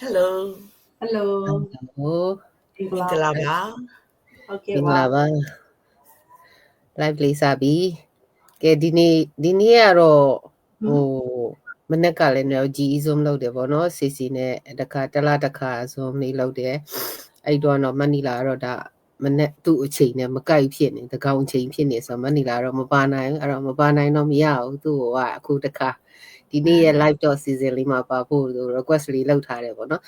Hello. Hello. Mingala. Okay. Mingala. Live လေးစပြီ။ကဲဒီနေ့ကတော့မနေ့ကလည်းတော့ GE Zoom လုပ်တယ်ပေါ့နော်။ CC နဲ့တစ်ခါ Zoom လေးလုပ်တယ်။အဲ့တော့မနီလာကတော့ဒါမနေ့သူ့အချိန်နဲ့မကိုက်ဖြစ်နေတကောင်အချိန်ဖြစ်နေဆိုမနီလာတော့မပါနိုင်အဲ့တော့မပါနိုင်တော့မရဘူးသူ့ကအခုတစ်ခါဒီနေ့ရဲ့ live တော့ season လေးမှာပါဖို့ request လေးလုပ်ထားတယ်ပေါ့နော်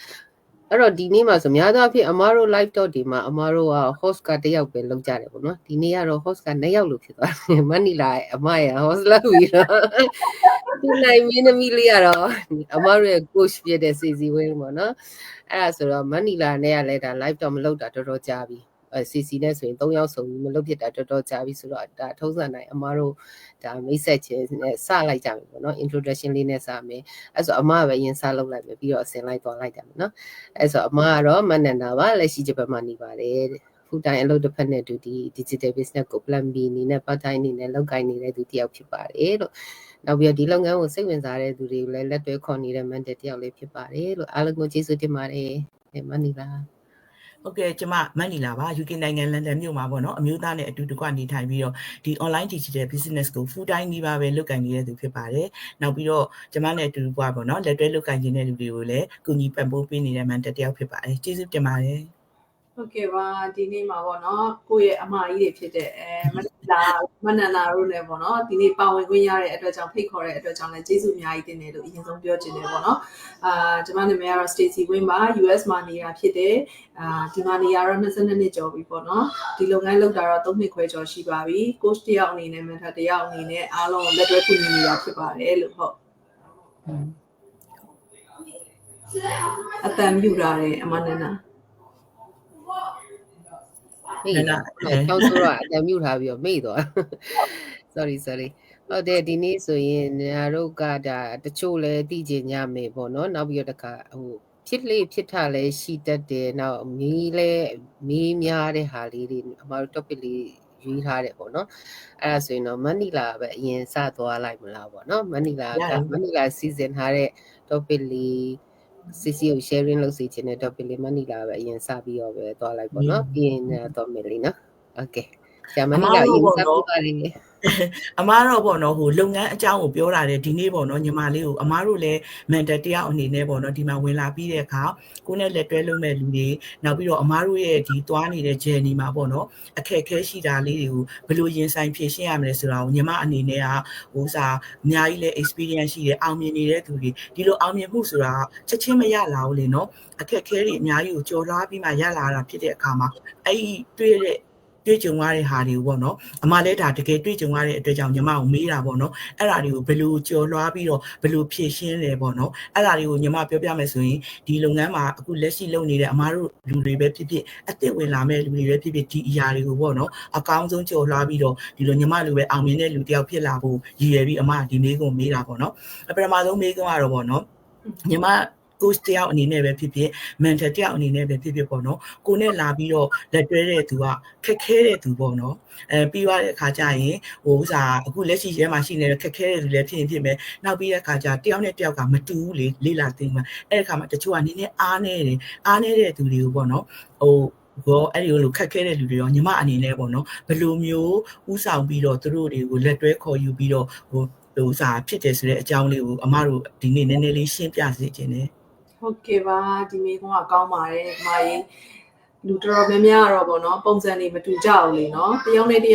အဲ့တော့ဒီနေ့မှာဆိုများသောအားဖြင့်အမားတို့ live တော့ဒီမှာအမားတို့က host ကတစ်ယောက်ပဲလုပ်ကြတယ်ပေါ့နော်ဒီနေ့ကတော့ host က2ယောက်လို့ဖြစ်သွားတယ်မနီလာအမရ host လုပ်ပြီးတော့ဒီနိုင်မင်းသမီးလေးကတော့အမားတို့ရဲ့ coach ဖြစ်တဲ့ CC ဝင်းပေါ့နော်အဲ့ဒါဆိုတော့မနီလာနဲ့ကလည်းဒါ live တော့မလုပ်တာတော်တော်ကြာပြီCC နဲ့ဆိုရင်3ယောက်ဆိုပြီးမလုပ်ဖြစ်တာတော်တော်ကြာပြီဆိုတော့ဒါထုံးစံတိုင်းအမားတို့ဒါမိတ်ဆက်ချင်းနဲ့စလိုက်ကြပြီပေါ့နော် introduction လေးနဲ့စမယ်အဲ့ဆိုအမကပဲရင်စလုပ်လိုက်မယ်ပြီးတော့အစင်လိုက်သွားလိုက်တယ်နော်အဲ့ဆိုအမကတော့မနန္ဒာပါလက်ရှိဂျပန်မှာနေပါတယ်full time အလုပ်တစ်ဖက်နဲ့တူဒီ digital business ကို plan B အနေနဲ့ part time အနေနဲ့လုပ်ကိုင်နေတဲ့သူတယောက်ဖြစ်ပါတယ်လို့နောက်ပြီးဒီလုပ်ငန်းကိုစိတ်ဝင်စားတဲ့သူတွေကိုလည်းလက်တွဲခေါ်နေတဲ့ mentor တယောက်လေးဖြစ်ပါတယ်လို့အားလုံးကိုကျေးဇူးတင်ပါတယ်မနီလာဟုတ်ကဲ့ကျမမန်နီလာပါ UK နိုင်ငံလန်ဒန်မြို့မှာပေါ့နော်အမျိုးသားနဲ့အတူတကွနေထိုင်ပြီးတော့ဒီ online digital business ကို full time နေပါပဲလုပ်ကိုင်နေတဲ့သူဖြစ်ပါတယ်နောက်ပြီးတော့ကျမနဲ့အတူတကွပေါ့နော်လက်တွဲလုပ်ကိုင်နေတဲ့လူတွေကိုလည်းကူညီပံ့ပိုးပေးနေတဲ့ mentor တယောက်ဖြစ်ပါတယ်ကျေးဇူးတင်ပါတယ်ဟုတ်ကဲ့ပါဒီနေ့မှာပေါ့နော်ကိုယ့်ရဲ့အမကြီးတွေဖြစ်တဲ့မနန္ဒာတို့လည်းပေါ့နော်ဒီနေ့ပါဝင်ခွင့်ရတဲ့အတွက်ကြောင့်ဖိတ်ခေါ်တဲ့အတွက်ကြောင့်လည်းကျေးဇူးအများကြီးတင်တယ်လို့အရင်ဆုံးပြောချင်တယ်ပေါ့နော်ကျွန်မနာမည်ကတော့ Stacy Win ပါ US မှာနေတာဖြစ်တယ်ဒီမှာနေရတော့22နှစ်ကျော်ပြီပေါ့နော်ဒီလုပ်ငန်းလုပ်တာတော့3နှစ်ခွဲကျော်ရှိပါပြီ coach တယောက်အနေနဲ့ mentor တယောက်အနေနဲ့အားလုံးလက်တွဲကူညီနေတာဖြစ်ပါတယ်လို့ဟုတ်အတန်မြူတာတယ်အမနန္ဒာမေ့တော့ကျောင်းဆိုတော့အတန်မြူထားပြီးတော့မေ့တော့ sorry ဟုတ်တယ်ဒီနေ့ဆိုရင်ညာတို့ကဒါတချို့လဲသိကျင်ကြမယ်ပေါ့နော်နောက်ပြီးတော့တခါဖြစ်ထလဲရှိတတ်တယ်နောက်မီးများတဲ့ဟာလေးတွေအမတို့ topic လေးရွေးထားတယ်ပေါ့နော်အဲ့ဒါဆိုရင်တော့မနီလာပဲအရင်စသွားလိုက်မလားပေါ့နော်မနီလာစီစဉ်ထားတဲ့ topic လေး CC ကို sharing လုပ်စီခြင်းတဲ့ topic လေးမနီလာပဲအရင်စပြီးတော့ပဲသွားလိုက်ပေါ့နော်ပြီးရင်တော့မယ်လीနော် okay ဆရာမနီလာအရင်စပြီးပါတယ်အမားတော့ပေါ့နော်ဟိုလုပ်ငန်းအကြောင်းကိုပြောတာလေဒီနေ့ပေါ့နော်ညီမလေးကိုအမားတို့လည်း mentor တယောက်အနေနဲ့ပေါ့နော်ဒီမှာဝင်လာပြီးတဲ့အခါကိုနဲ့လက်တွဲလုပ်မဲ့လူတွေနောက်ပြီးတော့အမားတို့ရဲ့ဒီသွားနေတဲ့ journey မှာပေါ့နော်အခက်အခဲရှိတာလေးတွေကိုဘယ်လိုရင်ဆိုင်ဖြေရှင်းရမလဲဆိုတာကိုညီမအနေနဲ့ကဟိုစာအများကြီးလဲ experience ရှိတယ်အောင်မြင်နေတဲ့သူတွေဒီလိုအောင်မြင်မှုဆိုတာချက်ချင်းမရလာဘူးလေနော်အခက်အခဲတွေအများကြီးကိုကြော်လွှားပြီးမှရလာတာဖြစ်တဲ့အခါမှာအဲ့ဒီတွေ့ကြုံရတဲ့ဟာတွေကိုပေါ့နော်အမလည်းဒါတကယ်တွေ့ကြုံရတဲ့အတွက်ကြောင့်ညီမကိုမေးတာပေါ့နော်အဲ့ဒါတွေကိုဘယ်လိုကြော်လွှားပြီးတော့ဘယ်လိုဖြည့်ရှင်းလဲပေါ့နော်အဲ့ဒါတွေကိုညီမပြောပြမယ်ဆိုရင်ဒီလုပ်ငန်းမှာအခုလက်ရှိလုပ်နေတဲ့အမတို့လူတွေပဲဖြစ်ဖြစ်အသစ်ဝင်လာမဲ့လူတွေပဲဖြစ်ဖြစ်ဒီအရာတွေကိုပေါ့နော်အကောင်းဆုံးကြော်လွှားပြီးတော့ဒီလိုညီမလိုပဲအောင်မြင်တဲ့လူတယောက်ဖြစ်လာဖို့ရည်ရွယ်ပြီးအမဒီမေးခွန်းမေးတာပေါ့နော်ပထမဆုံးမေးခွန်းကတော့ပေါ့နော်ညီမcoach တယောက်အနေနဲ့ပဲဖြစ်ဖြစ် mentor တယောက်အနေနဲ့ပဲဖြစ်ဖြစ်ပေါ့နော်ကိုနဲ့လာပြီးတော့လက်တွဲတဲ့သူကခက်ခဲတဲ့သူပေါ့နော်ပြီးသွားတဲ့အခါကျရင်ဟိုဥစားအခုလက်ရှိရဲမှာရှိနေတဲ့ခက်ခဲတဲ့သူလည်းဖြစ်ရင်ဖြစ်မယ်နောက်ပြီးတဲ့အခါကျတယောက်နဲ့တယောက်ကမတူဘူးလေလာသိမှာအဲ့ဒီအခါမှာတချို့ကနည်းနည်းအားနေတဲ့သူတွေကိုပေါ့နော်ဟိုဘောအဲ့ဒီလိုခက်ခဲတဲ့လူတွေရောညီမအနေနဲ့ပေါ့နော်ဘယ်လိုမျိုးဥဆောင်ပြီးတော့သူတို့တွေကိုလက်တွဲခေါ်ယူပြီးတော့ဟိုဥစားဖြစ်တယ်ဆိုတဲ့အကြောင်းလေးကိုအမတို့ဒီနေ့နည်းနည်းလေးရှင်းပြစေချင်တယ်ဟုတ်ကဲ့ပါဒီမေကုန်းကကောင်းပါတယ်အမရေလူတော်များများကတော့ပေါ့နော်ပုံစံတွေမတူကြဘူးလေနော်တယောက်နဲ့ဟို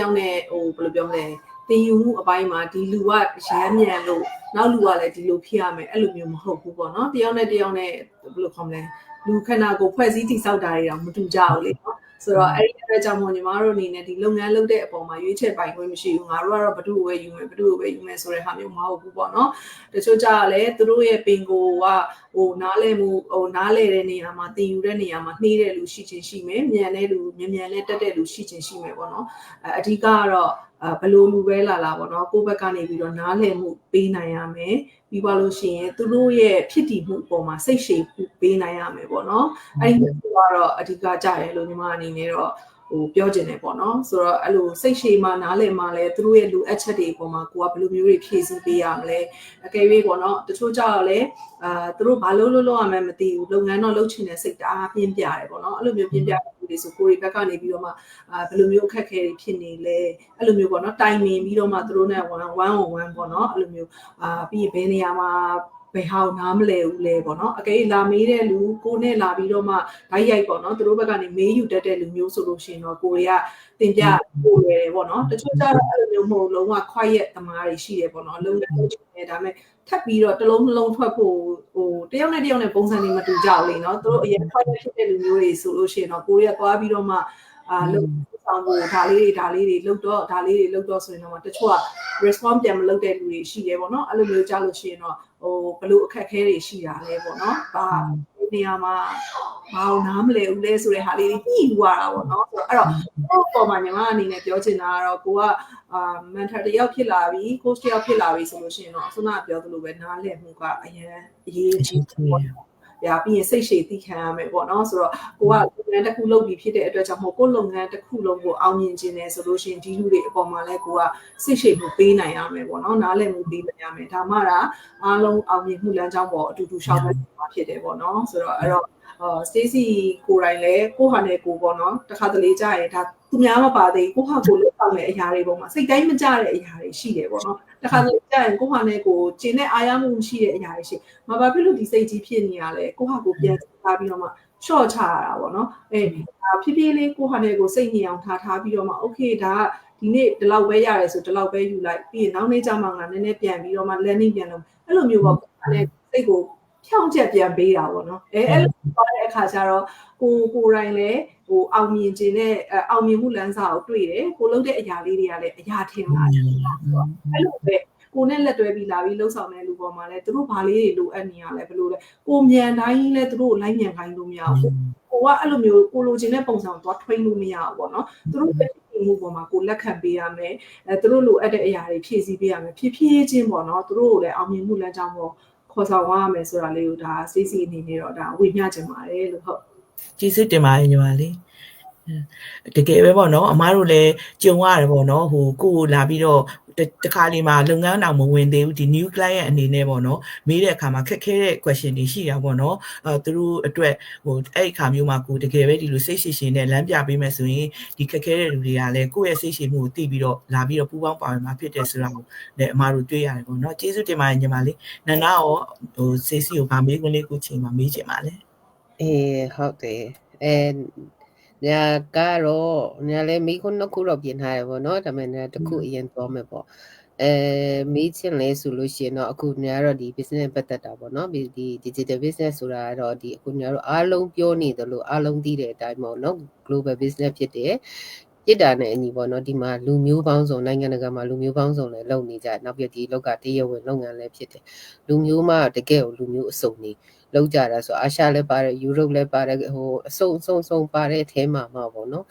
ဘယ်လိုပြောမလဲတင်ယူမှုအပိုင်းမှာဒီလူကရမ်းမြန်လို့နောက်လူကလည်းဒီလိုဖြစ်ရမယ်အဲ့လိုမျိုးမဟုတ်ဘူးပေါ့နော်တယောက်နဲ့ဘယ်လိုခေါ်မလဲလူခန္ဓာကိုယ်ဖွဲ့စည်းတည်ဆောက်တာတွေတော့မတူကြဘူးလေနော်ဆိုတော့အဲ့ဒီအတွက်ကြောင့်မို့ညီမတို့အနေနဲ့ဒီလုပ်ငန်းလုပ်တဲ့အပေါ်မှာရွေးချယ်ပိုင်ခွင့်မရှိဘူးငါတို့ကတော့ဘဒုကိုပဲယူမယ်ဆိုတဲ့ဟာမျိုးမဟုတ်ဘူးပေါ့နော်တချို့ကြလည်းသူတို့ရဲ့ပင်ကိုကဟိုနားလဲတဲ့နေရာမှာတင်ယူတဲ့နေရာမှာနှေးတဲ့လူရှိချင်းရှိမယ်မြန်တဲ့လူမြန်နဲ့တက်တဲ့လူရှိချင်းရှိမယ်ပေါ့နော်အဓိကကတော့ဘယ်လိုလူပဲလာပေါ့နော်ကိုယ့်ဘက်ကနေပြီးတော့နားလည်မှုပေးနိုင်ရမယ်ပြီးပါလို့ရှိရင်သူတို့ရဲ့ဖြစ်တည်မှုအပေါ်မှာစိတ်ရှည်ပေးနိုင်ရမယ်ပေါ့နော်အဲ့ဒီကတော့အဓိကကြတယ်လို့ညီမအနေနဲ့တော့ ပြောချင်တယ်ပေါ့နော်ဆိုတော့အဲ့လိုစိတ်ရှည်မှနားလည်မှလည်းသူတို့ရဲ့လူအပ်ချက်တွေပေါ်မှာကိုကဘယ်လိုမျိုးတွေဖြည့်ဆည်းပေးရမလဲအကယ်၍ပေါ့နော်တချို့ကြောက်လည်းသူတို့ဘာလို့ရမှမသိဘူးလုပ်ငန်းတော့လုပ်ချင်တဲ့စိတ်တအားပြင်းပြတယ်ပေါ့နော်အဲ့လိုမျိုးပြင်းပြတဲ့လူတွေဆိုကိုရီဘက်ကနေပြီးတော့မှဘယ်လိုမျိုးအခက်အခဲတွေဖြစ်နေလဲအဲ့လိုမျိုးပေါ့နော်တိုင်ပင်ပြီးတော့မှသူတို့နဲ့1 on 1ပေါ့နော်အဲ့လိုမျိုးပြီးရင်ဘယ်နေရာမှာဘယ်ဟာနားမလဲဘူးလဲပေါ့နော်အကယ်လာမေးတဲ့လူကိုနဲ့လာပြီးတော့မှဓာတ်ရိုက်ပေါ့နော်သူတို့ဘက်ကနေမေးယူတတ်တဲ့လူမျိုးဆိုလို့ရှိရင်တော့ကိုရီကတင်ပြပို့ရတယ်ပေါ့နော်တချို့ကျတော့အဲ့လိုမျိုးမဟုတ်လုံးဝ quiet သမားတွေရှိတယ်ပေါ့နော်လုံးဝလုပ်ချင်တယ်ဒါပေမဲ့ထပ်ပြီးတော့တစ်လုံးနှလုံးထွက်ဖို့တယောက်နဲ့တယောက်နဲ့ပုံစံတွေမတူကြဘူးလေနော်သူတို့အရင် quiet ဖြစ်တဲ့လူမျိုးတွေဆိုလို့ရှိရင်တော့ကိုရီကသွားပြီးတော့မှလုပ်ဆောင်ဖို့ဒါလေးတွေလုပ်တော့ဆိုရင်တော့တချို့က response ပြန်မလုပ်တဲ့လူတွေရှိတယ်ပေါ့နော်အဲ့လိုမျိုးကြားလို့ရှိရင်တော့ဘလို့အခက်အခဲတွေရှိတာလဲပေါ့နော်ဒီနေရာမှာဘာလို့နားမလဲဦးလဲဆိုတဲ့ဟာလေးတွေညှိယူရတာပေါ့နော်ဆိုတော့အဲ့တော့ပေါ်မှာညီမအနေနဲ့ပြောချင်တာကတော့ကိုကmentor တယောက်ဖြစ်လာပြီ coach တယောက်ဖြစ်လာပြီဆိုလို့ရှိရင်တော့အစနာပြောသလိုပဲနားလည်မှုကအရင်အရေးကြီးတယ်ပေါ့ရပြီးရင်စိတ်ရှည်သိခံရမယ်ပေါ့နော်ဆိုတော့ကိုကလုပ်ငန်းတစ်ခုလုပ်ပြီးဖြစ်တဲ့အတွက်ကြောင့်မို့ကိုလုပ်ငန်းတစ်ခုလုံးကိုအောင်မြင်ခြင်းနဲ့ဆိုလို့ရှိရင်ဒီလူတွေအပေါ်မှာလည်းကိုကစိတ်ရှည်မှုပေးနိုင်ရမယ်ပေါ့နော်နားလည်မှုပေးနိုင်ရမယ်ဒါမှဒါအားလုံးအောင်မြင်မှုလမ်းကြောင်းပေါ်အတူတူရှောက်ပဲဖြစ်တယ်ပေါ့နော်ဆိုတော့အဲ့တော့Stacy ကိုယ်တိုင်လည်းကိုဟာနဲ့ကိုပေါ့နော်တခါတလေကြာရင်ဒါသူများမပါသေးကိုဟာကိုလုပ်ဆောင်တဲ့အရာတွေပေါ်မှာစိတ်တိုင်းမကြတဲ့အရာတွေရှိတယ်ပေါ့နော်တခါတလေကြာရင်ကိုဟာနဲ့ကိုကျင်းတဲ့အားရမှုရှိတဲ့အရာတွေရှိမဘာဖြစ်လို့ဒီစိတ်ကြီးဖြစ်နေရလဲကိုဟာကိုပြန်စားပြီးတော့မှ short ချရတာပေါ့နော်ဖြည်းဖြည်းလေးကိုဟာနဲ့ကိုစိတ်ညစ်အောင်ထားပြီးတော့မှ okay ဒါကဒီနေ့ဒီလောက်ပဲရတယ်ဆိုဒီလောက်ပဲယူလိုက်ပြီးရင်နောက်နေ့ကျမှငါနည်းနည်းပြန်ပြီးတော့မှ learning ပြန်လုပ်အဲ့လိုမျိုးပေါ့ကိုဟာနဲ့စိတ်ကိုဖြောင်းချက်ပြန်ပေးတာပေါ့နော်အဲ့လိုပြောတဲ့အခါကျတော့ကိုယ်တိုင်လည်းအောင်မြင်ခြင်းနဲ့အောင်မြင်မှုလမ်းစာကိုတွေ့တယ်ကိုလုပ်တဲ့အရာလေးတွေကလည်းအရာထင်လာတယ်အဲ့လိုပဲကိုနဲ့လက်တွဲပြီးလာပြီးလှုပ်ဆောင်တဲ့လူပေါ်မှာလည်းသူတို့ဘာလေးတွေလိုအပ်နေရလဲဘယ်လိုလဲကိုမြန်တိုင်းလည်းသူတို့လိုက်မြန်ခိုင်းလို့မရဘူးကိုကအဲ့လိုမျိုးကိုလိုချင်တဲ့ပုံစံကိုသွားထွင်းလို့မရဘူးပေါ့နော်သူတို့ပဲဖြစ်မှုပေါ်မှာကိုလက်ခံပေးရမယ်သူတို့လိုအပ်တဲ့အရာတွေဖြည့်ဆည်းပေးရမယ်ဖြည်းဖြည်းချင်းပေါ့နော်သူတို့ကိုလည်းအောင်မြင်မှုလမ်းကြောင်းပေါ်ခေါ်ဆောင်ရမယ်ဆိုတာလေးကိုဒါ Stacy အနေနဲ့တော့ဒါဝေမျှချင်ပါတယ်လို့ဟုတ်ကျေးဇူးတင်ပါတယ်ညီမလေးတကယ်ပဲပေါ့နော်အမားတို့လည်းကြုံရတယ်ပေါ့နော်ကိုလာပြီးတော့တခါလေးမှာလုပ်ငန်းအောင်မဝင်သေးဘူးဒီ new client အနေနဲ့ပေါ့နော်မေးတဲ့အခါမှာခက်ခဲတဲ့ question တွေရှိတာပေါ့နော်သူတို့အတွက်အဲ့အခါမျိုးမှာကိုတကယ်ပဲဒီလိုစိတ်ရှည်နဲ့လမ်းပြပေးမယ်ဆိုရင်ဒီခက်ခဲတဲ့လူတွေကလည်းကိုယ့်ရဲ့စိတ်ရှည်မှုကိုသိပြီးတော့လာပြီးတော့ပူပေါင်းပါဝင်မှာဖြစ်တယ်ဆိုတာကိုလည်းအမားတို့တွေ့ရတယ်ပေါ့နော်ကျေးဇူးတင်ပါတယ်ညီမလေးနန္ဒရောစေစီကိုဗာမေးခွန်းလေးကိုချိန်မှာမေးချင်ပါလေဟုတ်တယ်ညာကတော့ညာလည်းမိခွန်းနှစ်ခုတော့ပြင်ထားရပေါ့နော်ဒါပေမဲ့တစ်ခုအရင်သွားမယ်ပေါ့မေးချင်လဲဆိုလို့ရှိရင်တော့အခုညာတော့ဒီ business ပတ်သက်တာပေါ့နော်ဒီ digital business ဆိုတာတော့ဒီအခုညာတော့အားလုံးပြောနေတယ်လို့အားလုံးသိတဲ့အတိုင်းပေါ့နော် global business ဖြစ်တယ်ပြစ်တာနဲ့အညီပေါ့နော်ဒီမှာလူမျိုးပေါင်းစုံနိုင်ငံတကာမှာလူမျိုးပေါင်းစုံလည်းလုပ်နေကြနောက်ပြီးဒီလောက်ကတရားဝင်လုပ်ငန်းလည်းဖြစ်တယ်လူမျိုးမှတကယ်ကိုလူမျိုးအစုံနေလောက်ကြတာဆိုအာရှလည်းပါတယ်ယူရိုပလည်းပါတယ်အစုံပါတဲ့အထဲမှာပေါ့နော်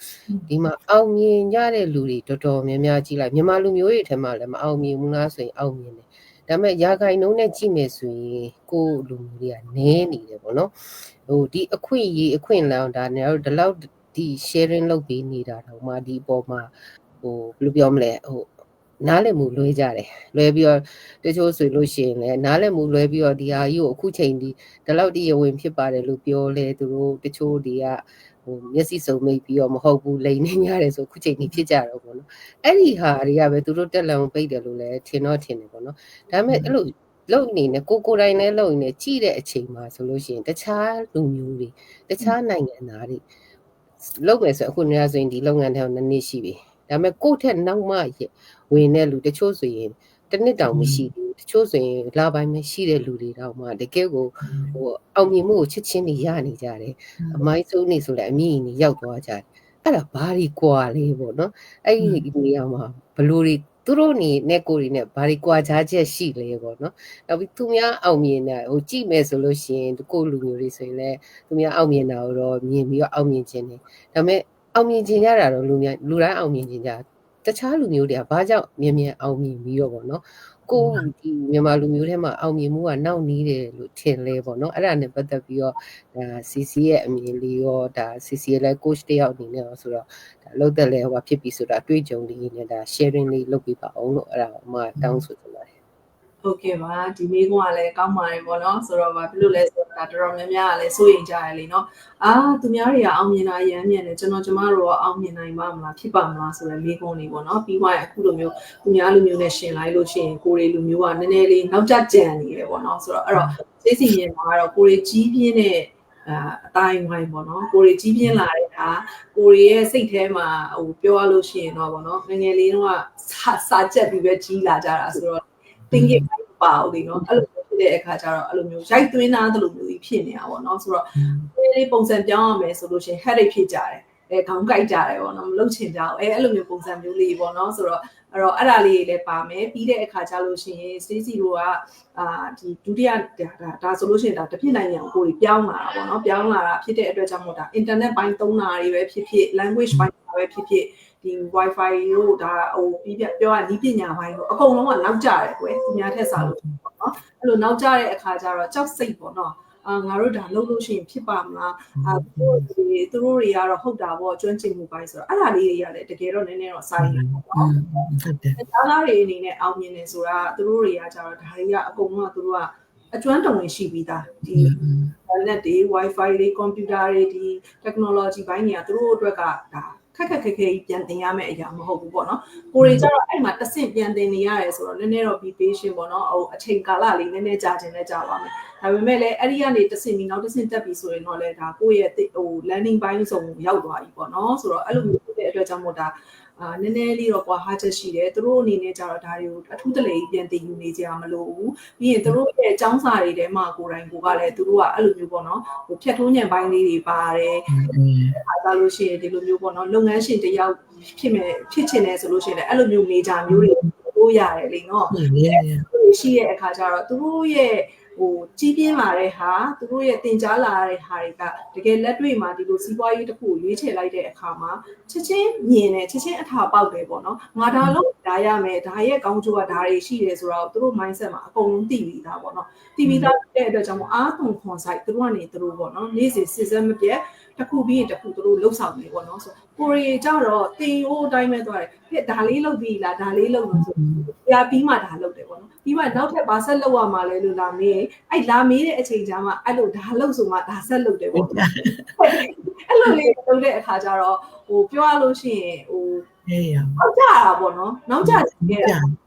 ဒီမှာအောင်မြင်ကြတဲ့လူတွေတော်တော်များများကြီးလိုက်မြန်မာလူမျိုးတွေထဲမှာလည်းမအောင်မြင်ဘူးလားဆိုရင်အောင်မြင်တယ်ဒါပေမဲ့ရာခိုင်နှုန်းနဲ့ကြည့်မယ်ဆိုရင်ကိုယ်လူမျိုးတွေကနည်းနေတယ်ပေါ့နော်ဒီအခွင့်အလမ်းဒါနဲ့တော့ဒီလောက်ဒီ sharing လုပ်ပေးနေတာတော့မှဒီအပေါ်မှာဘယ်လိုပြောမလဲနားလည်မှုလွဲကြတယ်လွဲပြီးတော့တချို့ဆိုလို့ရှိရင်လည်းနားလည်မှုလွဲပြီးတော့ဒီဟာကြီးကိုအခုချိန်ဒီလောက်တည်းရဝင်ဖြစ်ပါတယ်လို့ပြောလဲသူတို့တချို့တွေကမျက်စိစုံမိတ်ပြီးတော့မဟုတ်ဘူးလိန်နေရတယ်ဆိုအခုချိန်ဒီဖြစ်ကြတော့ပေါ့နော်အဲ့ဒီဟာတွေကပဲသူတို့တက်လန်ပိတ်တယ်လို့လည်းထင်တယ်ပေါ့နော်ဒါပေမဲ့အဲ့လိုလုံနေနဲ့ကိုတိုင်နဲ့လုံနေကြည့်တဲ့အချိန်မှာဆိုလို့ရှိရင်တခြားလူမျိုးတွေတခြားနိုင်ငံသားတွေလုပ်မယ်ဆိုအခုနေရာဆိုရင်ဒီလုပ်ငန်းထဲကိုနှစ်ရှိပြီဒါပေမဲ့ကိုယ့်ထက်နောက်မှဝင်တဲ့လူတချို့ဆိုရင်တစ်နှစ်တောင်မရှိဘူးတချို့ဆိုရင်လပိုင်းမရှိတဲ့လူတွေတောင်မှတကယ်ကိုအောင်မြင်မှုကိုချစ်ချင်းတွေရနေကြတယ်အမိုင်းစိုးနေဆိုလည်းအမြင့်ကြီးရောက်သွားကြတယ်အဲ့ဒါဘာတွေကွာလဲပေါ့နော်အဲ့ဒီနေရာမှာဘလို့တွေသူတို့နဲ့ကိုယ်တွေနဲ့ဘာတွေကွာခြားချက်ရှိလဲပေါ့နော်နောက်ပြီးသူများအောင်မြင်တာကြည့်မယ်ဆိုလို့ရှိရင်ကိုယ်လူမျိုးတွေဆိုရင်လည်းသူများအောင်မြင်တာကိုတော့မြင်ပြီးတော့အောင်မြင်ခြင်းတယ်ဒါပေမဲ့အောင်မြင်ခြင်းရတာတော့လူတိုင်းအောင်မြင်ခြင်းကြတခြားလူမျိုးတွေကဘာကြောင့်မြင်အောင်မြင်ပြီးတော့ပေါ့နော် ကိုဒီမြန်မာလူမျိုးထဲမှာအောင်မြင်မှုကနောက်နီးတယ်လို့ထင်လဲပေါ့နော်အဲ့ဒါနဲ့ပတ်သက်ပြီးတော့ဒါ CC ရဲ့အမြင်လေးရောဒါ CC ရဲ့လည်း coach တယောက်အနေနဲ့ရောဆိုတော့ဒါလောက်သက်လဲဟိုဖြစ်ပြီဆိုတာအတွေ့အကြုံလေးနဲ့ဒါ sharing လေးလုပ်ပြပါအောင်လို့အဲ့ဒါအမတောင်းဆိုချင်ပါတယ်ဟုတ်ကဲ့ပါဒီမိကုန်းကလည်းကောင်းပါတယ်ပေါ့နော်ဆိုတော့ဘာဖြစ်လို့လဲဆိုတော့ဒါတော်တော်များများကလည်းစိုးရိမ်ကြရလေနော်သူများတွေကအောင်မြင်တာရမ်းမြင်တယ်ကျမတို့ကအောင်မြင်နိုင်မှာမလားဖြစ်ပါမလားဆိုတဲ့မိကုန်းလေးပေါ့နော်ပြီးမှအခုလိုမျိုးသူများလူမျိုးနဲ့ရှင်လိုက်လို့ရှိရင်ကိုရီလူမျိုးကနည်းနည်းလေးနောက်ကျကြံနေတယ်ပေါ့နော်ဆိုတော့အဲ့တော့စိတ်စီရင်မှာကတော့ကိုရီကြီးပြင်းတဲ့အတိုင်းဝိုင်းပေါ့နော်ကိုရီကြီးပြင်းလာတဲ့ဟာကိုရီရဲ့စိတ်ထဲမှာဟိုပြောရလို့ရှိရင်တော့ပေါ့နော်ငယ်လေးတုန်းကစာကြက်ပြီးပဲကြီးလာကြတာဆိုတော့တင်းကြီးပါဦးလေနော်အဲ့လိုဖြစ်တဲ့အခါကျတော့အဲ့လိုမျိုးရိုက်သွင်းသားသလိုမျိုးကြီးဖြစ်နေတာပေါ့နော်ဆိုတော့ဒီပုံစံပြောင်းရမယ်ဆိုလို့ရှိရင် headache ဖြစ်ကြတယ်ခေါင်းကိုက်ကြတယ်ပေါ့နော်မလုပ်ချင်ကြဘူးအဲ့လိုမျိုးပုံစံမျိုးလေးပေါ့နော်ဆိုတော့အဲ့ဒါလေးလည်းပါမယ်ပြီးတဲ့အခါကျလို့ရှိရင် Stacy တို့ကဒီဒုတိယဒါဆိုလို့ရှိရင်ဒါတစ်ဖြစ်နိုင်ငံကိုကိုပြောင်းလာတာပေါ့နော်ပြောင်းလာတာဖြစ်တဲ့အတွက်ကြောင့်မို့ဒါ internet ဘိုင်းသုံးတာတွေပဲဖြစ်ဖြစ် language ဘိုင်းပဲဖြစ်ဖြစ်ဒီ wifi တို့ဒါဟိုပြီးပြောရနီးပညာဘိုင်းတို့အကုန်လုံးကနောက်ကျတယ်ကွယ်သူများထက်စားလို့ပေါ့နော်အဲ့လိုနောက်ကျတဲ့အခါကျတော့ကြောက်စိတ်ပေါ့နော်ငါတို့ဒါလုပ်လို့ရှိရင်ဖြစ်ပါမလားသူတို့တွေကတော့ဟုတ်တာပေါ့ကျွမ်းကျင်မှုပိုင်းဆိုတော့အဲ့ဒါလေးတွေကလည်းတကယ်တော့နည်းနည်းတော့စာရင်းပေါ့နော်ဟုတ်တယ်သားတွေအနေနဲ့အောင်မြင်နေဆိုတာသူတို့တွေကကျတော့ဒါတွေကအကုန်လုံးကသူတို့ကအကျွမ်းတုံဝင်ရှိပြီးသားဒီ internet တွေ wifi တွေ computer တွေဒီ technology ဘိုင်းတွေကသူတို့အတွက်ကဒါခက်ခဲကြီးပြန်တင်ရမယ့်အရာမဟုတ်ဘူးပေါ့နော်ကိုရီကျတော့အဲ့မှာတစ်ဆင့်ပြန်တင်နေရတယ်ဆိုတော့နည်းနည်းတော့ be patient ပေါ့နော်ဟိုအချိန်ကာလလေးနည်းနည်းကြာခြင်းနဲ့ကြာပါမယ်ဒါပေမဲ့လည်းအဲ့ဒီကနေတစ်ဆင့်ပြီးနောက်တစ်ဆင့်တက်ပြီးဆိုရင်တော့လည်းဒါကိုယ့်ရဲ့ဟို landing ဘိုင်းစုံရောက်သွားပြီပေါ့နော်ဆိုတော့အဲ့လိုမျိုးဖြစ်တဲ့အတွက်ကြောင့်မို့ဒါနည်းနည်းလေးတော့ကွာဟာချက်ရှိတယ်သူတို့အနေနဲ့ကြတော့ဒါတွေကိုအထူးတလေပြန်တင်ယူနေကြမလို့ဘူးပြီးရင်သူတို့ရဲ့အကြောင်းစာတွေထဲမှာကိုယ်တိုင်ကိုကလည်းသူတို့ကအဲ့လိုမျိုးပေါ့နော်ဟိုဖြတ်ထိုးညံပိုင်းလေးတွေပါတယ်အားကြလို့ရှိရင်ဒီလိုမျိုးပေါ့နော်လုပ်ငန်းရှင်တယောက်ဖြစ်ချင်တယ်ဆိုလို့ရှိရင်လည်းအဲ့လိုမျိုး major မျိုးတွေတို့ရတယ်လေနော်ရှိရဲ့အခါကျတော့သူတို့ရဲ့ဟိုကြီးပြင်းလာတဲ့ဟာသူတို့ရဲ့တင်ကြားလာတဲ့ဟာတွေကတကယ်လက်တွေ့မှာဒီလိုစီးပွားရေးတစ်ခုရွေးချယ်လိုက်တဲ့အခါမှာချက်ချင်းမြင်တယ်ချက်ချင်းအထာပေါက်တယ်ပေါ့နော်ငါဒါလို့ဒါရမယ်ဒါရဲ့ကောင်းကျိုးကဒါတွေရှိတယ်ဆိုတော့သူတို့ mindset မှာအကုန်လုံးသိပြီးသားပေါ့နော်သိပြီးသားတဲ့အတွက်ကြောင့်အားသွန်ခွန်ဆိုင်သူတို့ကနေသူတို့ပေါ့နော်နေ့စဉ်စစ်စက်မပြတ်တစ်ခုပြီးရင်တစ်ခုသူတို့လှုပ်ဆောင်နေပေါ့နော်ဆိုကိုရီကြတော့တင်အိုးအတိုင်းပဲသွားတယ်ဟဲ့ဒါလေးလုပ်ပြီးလားဒါလေးလုပ်လို့ဆိုပြပြီးမှဒါလုပ်တယ်ပေါ့နော်ပြီးမှနောက်ထပ်ဘာဆက်လုပ်ရမှာလဲလို့လာမေးအဲ့လာမေးတဲ့အချိန်ကျမှအဲ့လိုဒါလုပ်ဆိုမှဒါဆက်လုပ်တယ်ပေါ့အဲ့လိုလေးလုပ်တဲ့အခါကျတော့ဟိုပြောရလို့ရှိရင်ဟိုနောက်ကြတာပေါ့နော်နောက်ကြခဲ့တာ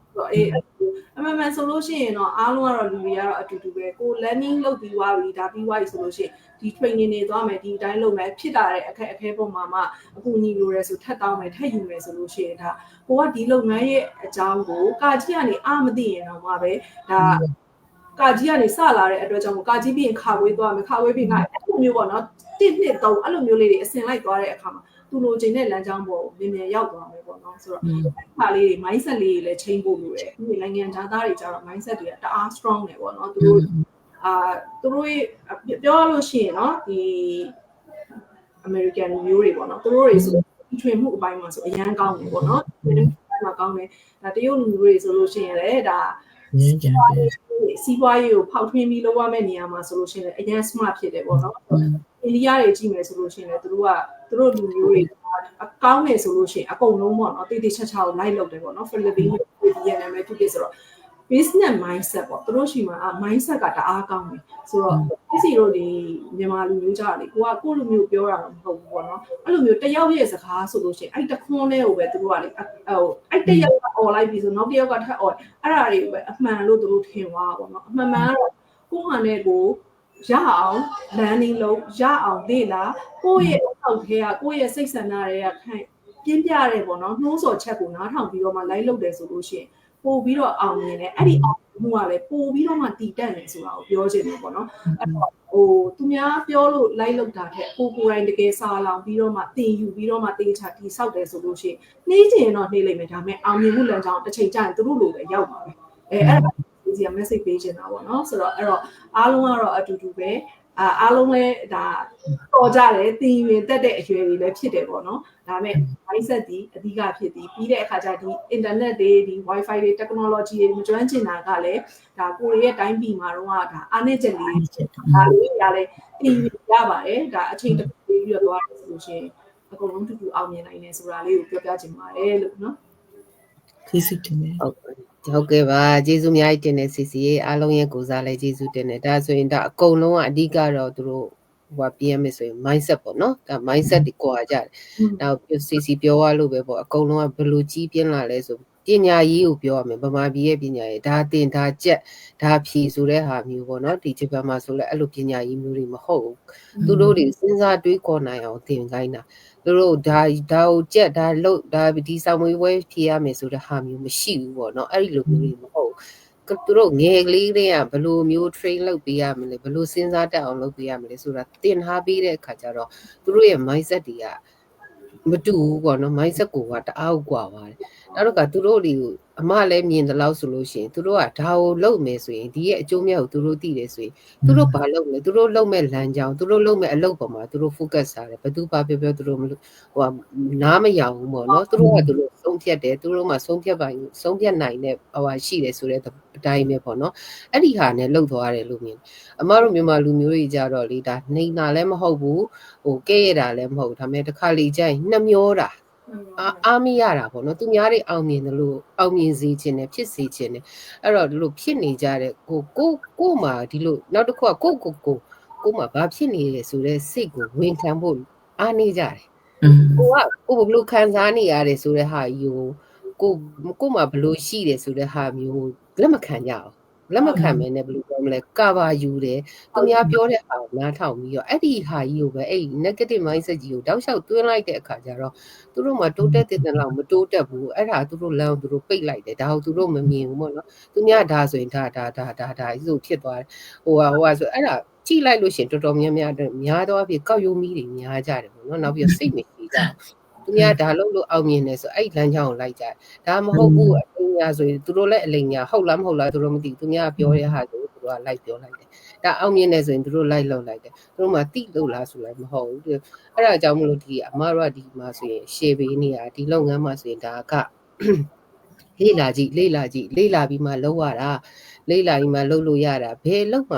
အေးအမှန်ဆိုလို့ရှိရင်တော့အားလုံးကတော့လူတွေကတော့အတူတူပဲကို learning လုပ်ပြီးသွားပြီဒါပြီးသွားပြီဆိုလို့ရှိရင်ဒီ training တွေသွားမယ်ဒီအတိုင်းလုပ်မယ်ဖြစ်လာတဲ့အခက်အခဲပုံမှာမှအခုညီလိုရဲဆိုထပ်တောင်းမယ်ထပ်ယူမယ်ဆိုလို့ရှိရင်ဒါကိုကဒီလုပ်ငန်းရဲ့အကြောင်းကိုကာကြီးကနေမသိရင်တော့မှပဲဒါကာကြီးကနေစလာတဲ့အတွက်ကြောင့်ကာကြီးပြီးရင်ခါဝေးသွားမယ်ခါဝေးပြီးငါအဲ့လိုမျိုးပေါ့နော်1 2 3အဲ့လိုမျိုးလေးတွေအစင်လိုက်သွားတဲ့အခါမှာသူလိုချင်တဲ့လမ်းကြောင်းပေါ်မြင်မြင်ရောက်သွားမယ်ပေါ့နော်ဆိုတော့အဲ့ခါလေးတွေ mindset လေးတွေလည်း change ဖို့လိုတယ်ဒီနိုင်ငံသားတွေကျတော့ mindset တွေကတအား strong တယ်ပေါ့နော်သူတို့ပြောလို့ရှိရင်เนาะဒီ American မျိုးတွေပေါ့နော်သူတို့တွေဆိုထွေမှုအပိုင်းမှာဆိုအရန်ကောင်းတယ်ပေါ့နော်မှာကောင်းတယ်ဒါတရုတ်လူမျိုးတွေဆိုလို့ရှိရင်လည်းဒါစီးပွားရေးကိုဖောက်ထွင်းပြီးလုပ်ရမယ့်နေရာမှာဆိုလို့ရှိရင်အရန် smart ဖြစ်တယ်ပေါ့နော်အိန္ဒိယတွေကြည့်မယ်ဆိုလို့ရှိရင်လည်းသူတို့လူမျိုးတွေအကောင်းနေဆိုလို့ရှိရင်အကုန်လုံးပေါ့နော်တိတိကျကျကိုလိုက်လုပ်တယ်ပေါ့နော်ဖိလစ်ပင်းတွေဒီနာမည်ဖြစ်ဖြစ်ဆိုတော့ business mindset ပေါ့သူတို့ရှိမှာmindset ကတအားကောင်းတယ်ဆိုတော့ဒီစီတို့ဒီမြန်မာလူမျိုးကြတယ်ကိုလူမျိုးပြောတာတော့မဟုတ်ဘူးပေါ့နော်အဲ့လိုမျိုးတယောက်ရဲ့စကားဆိုလို့ရှိရင်အဲ့တခွန်းလေးကိုပဲသူတို့ကလေဟိုအဲ့တယောက်ကអော်လိုက်ပြီဆိုနောက်တယောက်ကထပ်អော်အဲ့ဒါတွေကိုပဲအမှန်လို့သူတို့ထင်သွားပါပေါ့နော်အမှန်ကတော့ကိုဟာနဲ့ကိုရအောင် learning လုပ်ရအောင်လေ့လာကိုယ့်ရဲ့အောက်ထဲကကိုယ့်ရဲ့စိတ်ဆန္ဒတွေကခိုင်ပြင်းပြတဲ့ပေါ့နော်နှိုးဆော်ချက်ကိုနားထောင်ပြီးတော့မှ live လုပ်တယ်ဆိုလို့ရှိရင်ပို့ပြီးတော့အောင်မြင်တယ်အဲ့ဒီအောင်မှုကလည်းပို့ပြီးတော့မှတည်တက်နေဆိုတာကိုပြောချင်တယ်ပေါ့နော်အဲ့တော့ဟိုသူများပြောလို့ live လုပ်တာတဲ့ကိုယ်တိုင်တကယ်စာလောင်ပြီးတော့မှတင်ယူပြီးတော့မှတေးချတီဆောက်တယ်ဆိုလို့ရှိရင်နှေးချင်တော့နှေးလိမ့်မယ်ဒါပေမဲ့အောင်မြင်မှုလမ်းကြောင်းတစ်ချိန်ကျရင်သူတို့လိုပဲရောက်ပါပဲအဲ့ဒါဒီ message ပေးချင်တာပေါ့နော်ဆိုတော့အဲ့တော့အားလုံးကတော့အတူတူပဲ အားလုံးလည်းဒါတော်ကြတယ်သင်ယူတက်တဲ့အရွယ်တွေလည်းဖြစ်တယ်ပေါ့နော်ဒါပေမဲ့ mindset ဒီအဓိကဖြစ်ပြီးပြီးတဲ့အခါကျဒီ internet တွေဒီ wifi တွေ technology တွေမကျွမ်းကျင်တာကလည်းဒါကိုရီးယားတိုင်းပြည်မှာတော့ဒါအားနည်းချက်လေးဒါလေးရလဲသင်ယူရပါတယ်ဒါအချိန်တစ်ခုပြီးတော့သွားတယ်ဆိုလို့ရှိရင်အကုန်လုံးတူတူအောင်မြင်နိုင်တယ်ဆိုတာလေးကိုပြောပြချင်ပါတယ်လို့နော်ကျေးဇူးတင်တယ်ဟုတ်ကဲ့ပါကျေးဇူးအများကြီးတင်တယ်စီစီရေအားလုံးရဲ့ကိုစားလဲကျေးဇူးတင်တယ်ဒါဆိုရင်ဒါအကုန်လုံးကအဓိကတော့သူတို့ဟိုပြရမယ်ဆိုရင် mindset ပေါ့နော်ဒါ mindset ဒီကွာကြတယ်ဒါစီစီပြောရလို့ပဲပေါ့အကုန်လုံးကဘယ်လိုကြီးပြင်းလာလဲဆိုပညာရေးကိုပြောရမယ်ဗမာပြည်ရဲ့ပညာရေးဒါတင်ဒါကြက်ဒါဖြီဆိုတဲ့ဟာမျိုးပေါ့နော်ဒီဂျပန်မှာဆိုလဲအဲ့လိုပညာရေးမျိုးတွေမဟုတ်ဘူးသူတို့တွေစဉ်းစားတွေးခေါ်နိုင်အောင်သင်ခိုင်းတာသူတို့ဒါကိုကြက်ဒါလုတ်ဒါဒီဆောင်မွေးဝဲဖြေရမယ်ဆိုတဲ့ဟာမျိုးမရှိဘူးပေါ့နော်အဲ့ဒီလိုမျိုးတွေမဟုတ်သူတို့ငယ်ကလေးတွေကဘယ်လိုမျိုး train လုပ်ပေးရမလဲဘယ်လိုစဉ်းစားတတ်အောင်လုပ်ပေးရမလဲဆိုတာသင်ထားပေးတဲ့အခါကျတော့သူတို့ရဲ့ mindset တွေကမတူဘူးပေါ့နော် mindset ကိုကတအားကွာပါတယ်နောက်တော့ကသူတို့တွေကိုအမလည်းမြင်တယ်လို့ဆိုလို့ရှိရင်သူတို့ကဒါကိုလုပ်မယ်ဆိုရင်ဒီရဲ့အကျိုးမြတ်ကိုသူတို့သိတယ်ဆိုရင်သူတို့ဘာလုပ်လဲသူတို့လုပ်မဲ့လမ်းကြောင်းသူတို့လုပ်မဲ့အလုပ်ပေါ်မှာသူတို့ focus ထားတယ်ဘယ်သူဘာပြောသူတို့မလို့ဟိုနားမရဘူးပေါ့နော်သူတို့ကသူတို့ဆုံးဖြတ်တယ်သူတို့မှဆုံးဖြတ်နိုင်တဲ့ဟိုရှိတယ်ဆိုတဲ့အတိုင်းပဲပေါ့နော်အဲ့ဒီဟာနဲ့လှုပ်သွားတယ်လို့မြင်အမတို့မြန်မာလူမျိုးတွေကြတော့လေဒါနှိမ်တာလည်းမဟုတ်ဘူးဟိုကဲ့ရတာလည်းမဟုတ်ဒါပေမဲ့တစ်ခါလေကျရင်နှမျောတာအားမရတာပေါ့နော်သူများတွေအောင်မြင်တယ်လို့အောင်မြင်စေခြင်းနဲ့ဖြစ်စေခြင်းနဲ့အဲ့တော့ဒီလိုဖြစ်နေကြတဲ့ကိုမှဒီလိုနောက်တစ်ခုကကိုမှဘာဖြစ်နေလဲဆိုတဲ့စိတ်ကိုဝင်ခံဖို့အားနေကြတယ်ကိုဘယ်လိုခံစားနေရတယ်ဆိုတဲ့ဟာကြီးကိုမှဘယ်လိုရှိတယ်ဆိုတဲ့ဟာမျိုးလက်မခံကြအောင်လက်မခံမဲနဲ့ဘယ်လိုပြောမလဲကာဘာယူတယ်သူများပြောတဲ့ဟာကိုနားထောင်ပြီးတော့အဲ့ဒီဟာကြီးကိုပဲအဲ့ negative mindset ကြီးကိုတောက်လျှောက်သွင်းလိုက်တဲ့အခါကျတော့သူတို့မှတိုးတက်တဲ့လောက်မတိုးတက်ဘူးအဲ့ဒါသူတို့လမ်းကိုသူတို့ပိတ်လိုက်တယ်ဒါကိုသူတို့မမြင်ဘူးပေါ့နော်သူများဒါဆိုရင်ဒါဆိုဖြစ်သွားတယ်ဟိုဆိုအဲ့ဒါကြည့်လိုက်လို့ရှင်တော်တော်များတော့အဖြစ်ကောက်ရုံးမီးတွေများကြတယ်ပေါ့နော်နောက်ပြီးစိတ်မရှိကြသူများဒါလို့အောင်မြင်တယ်ဆိုအဲ့လမ်းကြောင်းကိုလိုက်ကြတယ်ဒါမဟုတ်ဘူးအလိညာဆိုရင်သူတို့လည်းအလိညာဟုတ်လားမဟုတ်လားသူတို့မသိသူများပြောတဲ့ဟာကိုသူတို့ကလိုက်ပြောလိုက်တယ်ဒါအောင်မြင်တယ်ဆိုရင်သူတို့လိုက်လုပ်လိုက်တယ်သူတို့မှတိလို့လားဆိုလည်းမဟုတ်ဘူးအဲ့ဒါကြောင့်မလို့ဒီအမတို့ကဒီမှာဆိုရင်ရှေ့ဘေးနေရဒီလုပ်ငန်းမှာဆိုရင်ဒါကလေ့လာကြည့်ပြီးမှလုပ်ရတာလေ့လာပြီးမှလုပ်လို့ရတာဘယ်လောက်မှ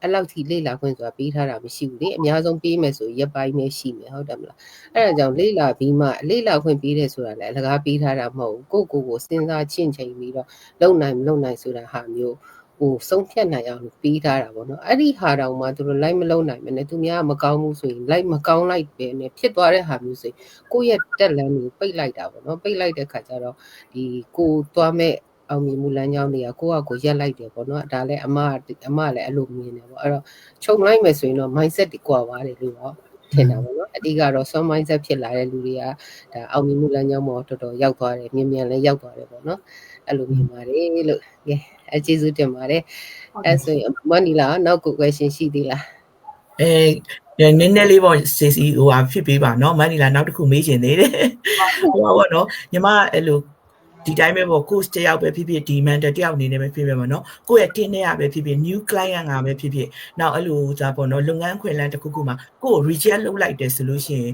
အဲ့လောက်ထိလေ့လာခွင့်ဆိုတာပေးထားတာမရှိဘူးလေအများဆုံးပေးမယ်ဆိုရက်ပိုင်းပဲရှိမယ်ဟုတ်တယ်မလားအဲ့ဒါကြောင့်လေ့လာပြီးမှလေ့လာခွင့်ပေးတယ်ဆိုတာလည်းအလကားပေးထားတာမဟုတ်ဘူးကိုစဉ်းစားချင့်ချိန်ပြီးတော့လုံနိုင်ဆိုတာဟာမျိုးဟိုဆုံးဖြတ်နိုင်အောင်ပေးထားတာပေါ့နော်အဲ့ဒီဟာတောင်မှသူတို့လိုက်မလုံနိုင်မနဲ့သူများမကောင်းဘူးဆိုရင်လိုက်မကောင်းလိုက်ပဲနဲ့ဖြစ်သွားတဲ့ဟာမျိုးဆိုရင်ကိုယ့်ရဲ့တက်လန်းကိုပိတ်လိုက်တာပေါ့နော်ပိတ်လိုက်တဲ့ခါကျတော့ဒီကိုသွားမဲ့အောင်မြင်မှုလမ်းကြောင်းတွေကကိုရက်လိုက်တယ်ပေါ့နော်ဒါလည်းအမလည်းအဲ့လိုမြင်တယ်ပေါ့အဲ့တော့ခြုံလိုက်မယ်ဆိုရင်တော့ mindset တွေကွာသွားတယ်လို့တော့ထင်တာပေါ့နော်အတိကတော့ soft mindset ဖြစ်လာတဲ့လူတွေကဒါအောင်မြင်မှုလမ်းကြောင်းပေါ်တော်တော်ရောက်သွားတယ်မြန်လည်းရောက်သွားတယ်ပေါ့နော်အဲ့လိုမြင်ပါတယ်လို့ကဲအကျေးဇူးတင်ပါတယ်အဲ့ဆိုရင်မနီလာနောက်ကို question ရှိသေးလားနည်းနည်းလေးပေါ့စီဟိုဟာဖြစ်ပေးပါเนาะမနီလာနောက်တစ်ခုမေးချင်သေးတယ်ဟိုပေါ့เนาะညီမအဲ့လိုဒီတိုင်းပဲပေါ့ course တယောက်ပဲဖြစ်ဖြစ်ဒီ mentor တယောက်အနေနဲ့ပဲဖြစ်ဖြစ်ပါเนาะကိုယ့်ရဲ့ team နဲ့ပဲဖြစ်ဖြစ် new client ကပဲဖြစ်ဖြစ်နောက်အဲ့လိုဒါပေါ့เนาะလုပ်ငန်းခွင်လန်းတစ်ခုခုမှာကိုယ့်ကို reject လုပ်လိုက်တယ်ဆိုလို့ရှိရင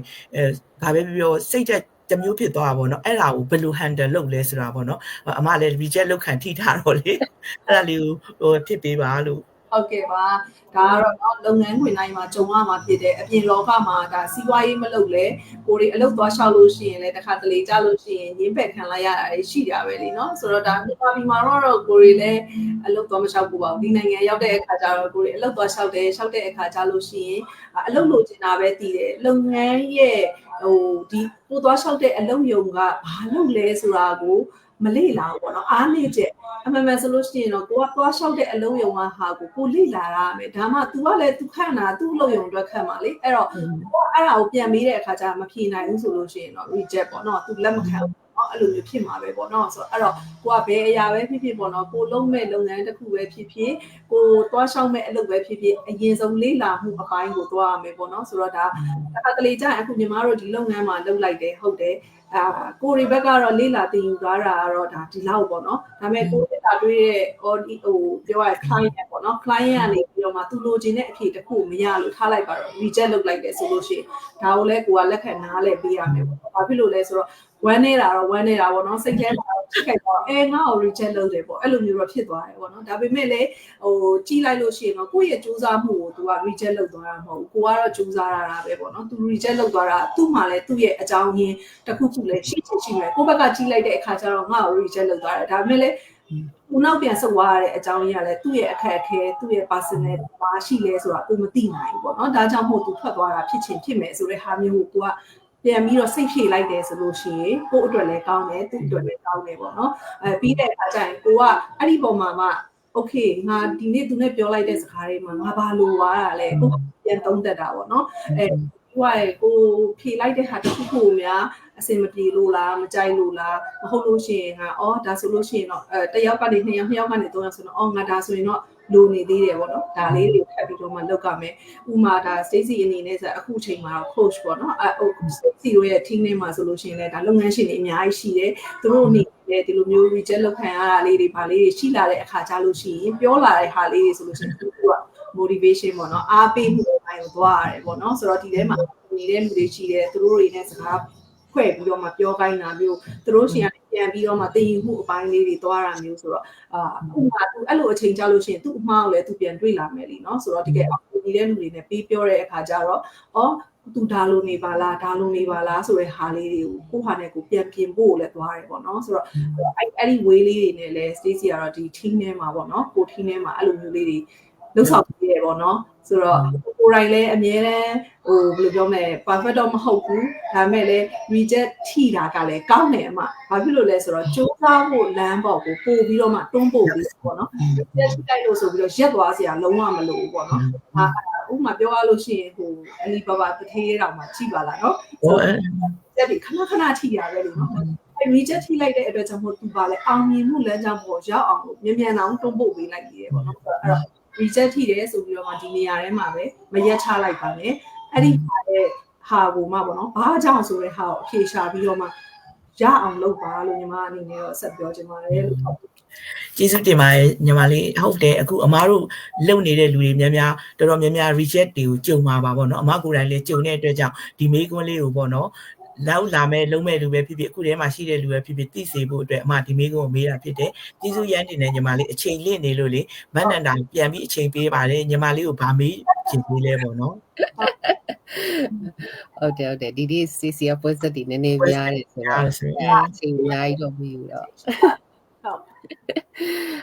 ်ဘာပဲပြောစိတ်တမျိုးဖြစ်သွားတာပေါ့เนาะအဲ့ဒါကိုဘယ်လို handle လုပ်လဲဆိုတာပေါ့เนาะအမလည်း reject လုပ်ခံထိထားတော့လေအဲ့ဒါလေးကိုဖြစ်ပေးပါလို့ဟုတ်ကဲ့ပါဒါကတော့လုပ်ငန်းခွင်တိုင်းမှာကြုံရမှာဖြစ်တယ်အပြင်လောကမှာဒါစီးပွားရေးမလုပ်လဲကိုတွေအလုပ်သွားလျှောက်လို့ရှိရင်လည်းတစ်ခါတလေကြလို့ရှိရင်ရင်းပယ်ခံလိုက်ရတာရှိကြပဲလीเนาะဆိုတော့ဒါမြန်မာပြည်မှာတော့ကိုတွေလည်းအလုပ်သွားမလျှောက်ဘူးပါဘူးဒီနိုင်ငံရောက်တဲ့အခါကျတော့ကိုတွေအလုပ်သွားလျှောက်တဲ့အခါကျလို့ရှိရင်အလုပ်လုပ်ချင်တာပဲတည်တယ်လုပ်ငန်းရဲ့ဒီကိုသွားလျှောက်တဲ့အလုပ်ယုံကဘာလုပ်လဲဆိုတာကိုမလေ့လာဘူးပေါ့နော်အားနေချက်အမှန်မှန်ဆိုလို့ရှိရင်တော့ကိုကသွားလျှောက်တဲ့အလုံးယုံကဟာကိုလေ့လာရမယ်ဒါမှ तू ကလည်း तू ခန့်တာ तू အလုံးယုံအတွက်ခန့်ပါလေအဲ့တော့ကိုကအဲ့ဒါကိုပြန်မေးတဲ့အခါကျမဖြေနိုင်ဘူးဆိုလို့ရှိရင်တော့ reject ပေါ့နော် तू လက်မခံဘူးเนาะအဲ့လိုမျိုးဖြစ်မှာပဲပေါ့နော်ဆိုတော့အဲ့တော့ကိုကဘယ်အရာပဲဖြစ်ဖြစ်ပေါ့နော်ကိုလုံးမဲ့လုပ်ငန်းတစ်ခုပဲဖြစ်ဖြစ်ကိုသွားလျှောက်မဲ့အလုပ်ပဲဖြစ်ဖြစ်အရင်ဆုံးလေ့လာမှုအပိုင်းကိုသွားရမယ်ပေါ့နော်ဆိုတော့ဒါတစ်ခါတလေကြာအခုညီမတို့ဒီလုပ်ငန်းမှာလုပ်လိုက်တယ်ဟုတ်တယ်ကိုရီဘက်ကတော့လေးလာတင်ယူသွားတာကတော့ဒါဒီလောက်ပေါ့နော်ဒါပေမဲ့ကိုရီကတွေ့တဲ့ဟိုပြောရ client ပေါ့နော် client ကနေပြီး တော့မှသူလိုချင်တဲ့အဖြေတစ်ခုမရလို့ထားလိုက်ပါတော့ reject လုပ်လိုက်တယ်ဆိုလို့ရှိရင်ဒါကိုလည်းကိုကလက်ခံနားလဲပေးရမယ်ပေါ့ဘာဖြစ်လို့လဲဆိုတော့ဝမ်းနေတာပေါ့နော်စိတ်ထဲမှာထိခိုက်တော့ငါ့ကို reject လုပ်တယ်ပေါ့အဲ့လိုမျိုးတော့ဖြစ်သွားတယ်ပေါ့နော်ဒါပေမဲ့လည်းကြည့်လိုက်လို့ရှိရင်တော့ကိုယ့်ရဲ့စူးစမ်းမှုကိုသူက reject လုပ်သွားတာမဟုတ်ဘူးကိုကတော့စူးစမ်းရတာပဲပေါ့နော်သူ reject လုပ်သွားတာသူ့မှာလည်းသူ့ရဲ့အကြောင်းရင်းတစ်ခုခုလည်းရှိမယ်ကိုယ့်ဘက်ကကြည့်လိုက်တဲ့အခါကျတော့ငါ့ကို reject လုပ်သွားတယ်ဒါပေမဲ့လည်းဦးနောက်ပြန်ဆုတ်သွားရတဲ့အကြောင်းရင်းကလည်းသူ့ရဲ့အခက်အခဲသူ့ရဲ့ personal ဘာရှိလဲဆိုတာကိုမသိနိုင်ဘူးပေါ့နော်ဒါကြောင့်မို့သူထွက်သွားတာဖြစ်မယ်ဆိုတဲ့ဟာမျိုးကိုကိုကပြန်ပြီးတော့စိတ်ဖြေလိုက်တယ်ဆိုလို့ရှိရင်ကိုယ့်အတွက်လည်းကောင်းတယ်သူ့အတွက်လည်းကောင်းတယ်ပေါ့နော်ပြီးတဲ့အခါကျရင်ကိုကအဲ့ဒီပုံမှာမှ okay ငါဒီနေ့သူနဲ့ပြောလိုက်တဲ့စကားတွေမှာငါဘာလို့ွားတာလဲကိုပြန်သုံးသပ်တာပေါ့နော်ကိုဖြေလိုက်တဲ့ဟာတစ်ခုခုများအစင်မပြေလို့လားမကြိုက်လို့လားမဟုတ်လို့ရှိရင်ဒါဆိုလို့ရှိရင်တော့တစ်ယောက်ကနေ2ယောက်2ယောက်ကနေ3ယောက်ဆိုတော့ငါဒါဆိုရင်တော့လိုနေသေးတယ်ပေါ့နော်ဒါလေးတွေထပ်ပြီးတော့မှလောက်ကမယ်ဥမာဒါ Stacy အနေနဲ့ဆိုအခုချိန်မှာတော့ coach ပေါ့နော်Stacy တို့ရဲ့ team နဲ့မှာဆိုလို့ရှိရင်လည်းဒါလုပ်ငန်းရှင်တွေအများကြီးရှိတယ်သူတို့အနေနဲ့ဒီလိုမျိုး reject လုပ်ခံရတာလေးတွေဗာလေးတွေရှိလာတဲ့အခါကျလို့ရှိရင်ပြောလာတဲ့ဟာလေးတွေဆိုလို့ရှိရင်သူက motivation ပေါ့နော်အားပေးမှုအပိုင်းကိုသွားရတယ်ပေါ့နော်ဆိုတော့ဒီထဲမှာနေတဲ့လူတွေရှိတယ်သူတို့တွေနဲ့စကားဖွဲ့ပြီးတော့မှပြောခိုင်းတာမျိုးသူတို့ရှင်ကပြန်ပြီးတော့မှတည်ယူမှုအပိုင်းလေးတွေသွားတာမျိုးဆိုတော့ဥမာသူအဲ့လိုအချိန်ကြာလို့ရှိရင်သူ့အမှားကိုလည်းသူပြန်တွေ့လာမယ်လीเนาะဆိုတော့တကယ်အောင်နေတဲ့လူတွေနဲ့ပေးပြောတဲ့အခါကျတော့သူဒါလိုနေပါလားဆိုတဲ့ဟာလေးတွေကိုဟာနဲ့ကိုပြန်ပြင်ဖို့လည်းသွားတယ်ပေါ့နော်ဆိုတော့အဲ့ဒီ way လေးတွေနဲ့လည်း Stacy ကတော့ဒီ team ထဲမှာပေါ့နော်ကို team ထဲမှာအဲ့လိုမျိုးလေးတွေလှုပ်ဆောင်ပြီးရပေါ့နော်ဆိုတော့ကိုယ်တိုင်လည်းအများနဲ့ဘယ်လိုပြောမလဲ perfect တော့မဟုတ်ဘူးဒါပေမဲ့လည်း reject ထိတာကလည်းကောင်းတယ်အမဘာဖြစ်လို့လဲဆိုတော့စူးစမ်းဖို့လမ်းပေါ့ကိုပို့ပြီးတော့မှတွန်းပို့ပြီးပေါ့နော် reject ထိလိုက်လို့ဆိုပြီးတော့ရက်သွားစရာလုံးဝမလိုဘူးပေါ့နော်ဥပမာပြောရလို့ရှိရင်အလီဘာဘာတထေးတောင်မှကြည့်ပါလားနော်တက်ပြီးခဏထိရပဲလို့နော်reject ထိလိုက်တဲ့အတွက်ကြောင့်မို့သူပါလဲအောင်မြင်မှုလမ်းကြောင်းပေါ်ရောက်အောင်လို့မြန်အောင်တွန်းပို့ပေးလိုက်ပြီးရပေါ့နော်အဲ့တော့ reject ထိတယ်ဆိုပြီးတော့မှဒီနေရာထဲမှာပဲမရက်ချလိုက်ပါနဲ့အဲ့ဒီဟာကိုမှပေါ့နော်ဘာကြောင့်ဆိုတဲ့ဟာကိုအဖြေရှာပြီးတော့မှရအောင်လုပ်ပါလို့ညီမအနေနဲ့တော့ဆက်ပြောချင်ပါတယ်လို့ကျေးဇူးတင်ပါတယ်ညီမလေးဟုတ်တယ်အခုအမားတို့လုံနေတဲ့လူတွေများများတော်တော်များများ reject တွေကိုကြုံမှာပါပေါ့နော်အမကိုယ်တိုင်လည်းကြုံတဲ့အတွက်ကြောင့်ဒီမေးခွန်းလေးကိုပေါ့နော်လောက်လာမဲ့လုံးမဲ့လူပဲဖြစ်ဖြစ်အခုထဲမှာရှိတဲ့လူပဲဖြစ်ဖြစ်သိစေဖို့အတွက်အမဒီမေးခွန်းကိုမေးတာဖြစ်တယ်ကျေးဇူးရမ်းတင်တယ်ညီမလေးအချိန်လင့်နေလို့လေမနန္ဒာပြန်ပြီးအချိန်ပေးပါတယ်ညီမလေးကိုဗာမေးချင်သေးလဲပေါ့နော်ဟုတ်တယ်ဒီ CC ပွဲစတီနည်းနည်းများတယ်ဆိုတော့အချိန်အများကြီးတော့မယူတော့